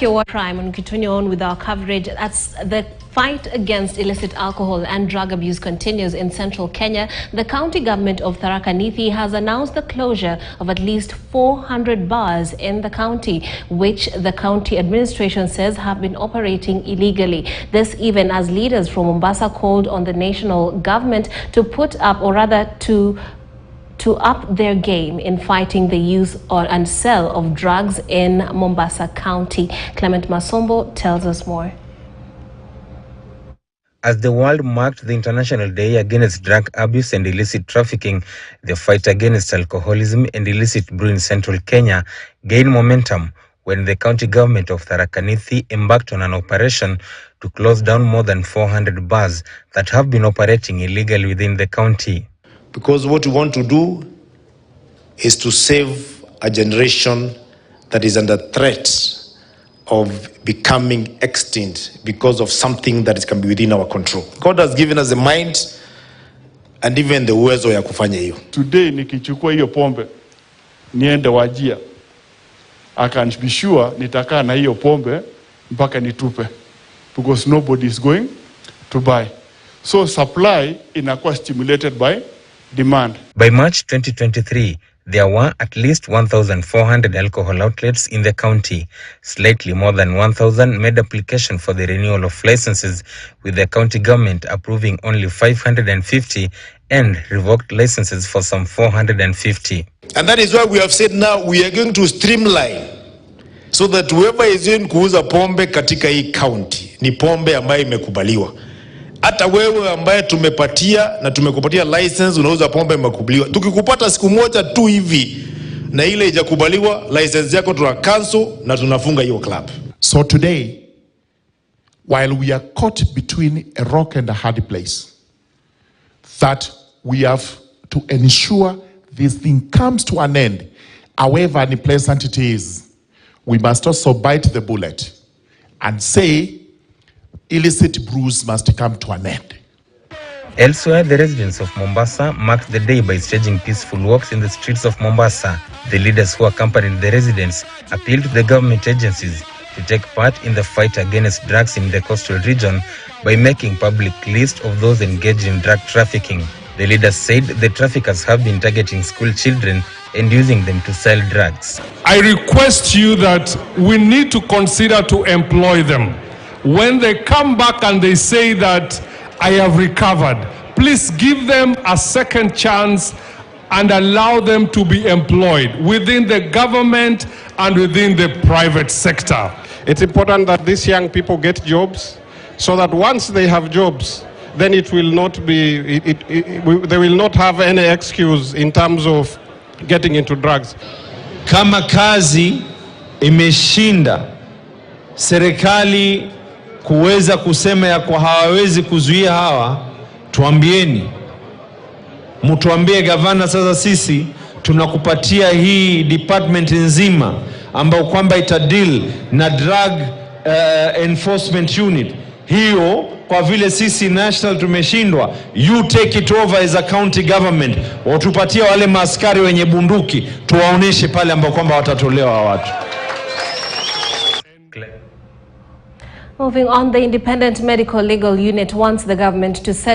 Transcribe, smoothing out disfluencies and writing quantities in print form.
Your Prime, and continue on with our coverage. That's the fight against illicit alcohol and drug abuse continues in central Kenya. The county government of Tharakani Nithi has announced the closure of at least 400 bars in the county, which the county administration says have been operating illegally. This even as leaders from Mombasa called on the national government to put up, or rather to up their game in fighting the use and sale of drugs in Mombasa County. Clement Masombo tells us more. As the world marked the International Day Against Drug Abuse and Illicit Trafficking, the fight against alcoholism and illicit brew in central Kenya gained momentum when the county government of Tharakani Nithi embarked on an operation to close down more than 400 bars that have been operating illegally within the county. Because what we want to do is to save a generation that is under threat of becoming extinct because of something that can be within our control. God has given us the mind and even the uwezo ya kufanya hiyo. Today nikichukua hiyo pombe niende Wajia, I can be sure nitakaa na hiyo pombe mpaka nitupe, because nobody is going to buy. So supply inakuwa stimulated by demand. By March 2023, there were at least 1,400 alcohol outlets in the county. Slightly more than 1,000 made application for the renewal of licenses, with the county government approving only 550 and revoked licenses for some 450. And that is why we have said now we are going to streamline so that whoever is in kuuza pombe katika hii county ni pombe ambayo imekubaliwa. Hata wewe ambaye tumepatia na tumekupatia license unauza pombe imekubaliwa. Tukikupata siku moja tu hivi na ile haijakubaliwa, license yako tuna cancel na tunafunga hiyo club. So today, while we are caught between a rock and a hard place, that we have to ensure this thing comes to an end, however unpleasant it is, we must also bite the bullet and say illicit brews must come to an end. Elsewhere, the residents of Mombasa marked the day by staging peaceful walks in the streets of Mombasa. The leaders who accompanied the residents appealed to the government agencies to take part in the fight against drugs in the coastal region by making public list of those engaged in drug trafficking. The leaders said the traffickers have been targeting school children and using them to sell drugs. I request you that we need to consider to employ them. When they come back and they say that I have recovered, please give them a second chance and allow them to be employed within the government and within the private sector. It's important that these young people get jobs, so that once they have jobs, then it will not be, they will not have any excuse in terms of getting into drugs. Kama kazi imeshinda serikali kuweza kusema ya kwa hawawezi kuzuia hawa, tuambieni. Mtuambie gavana, sasa sisi tunakupatia hii department nzima ambao kwamba itadeal na drug enforcement unit. Hiyo kwa vile sisi national tumeshindwa, you take it over as a county government. Watupatie wale maaskari wenye bunduki, tuwaoneshe pale ambao kwamba watatolewa watu. Moving on, the Independent Medical Legal Unit wants the government to set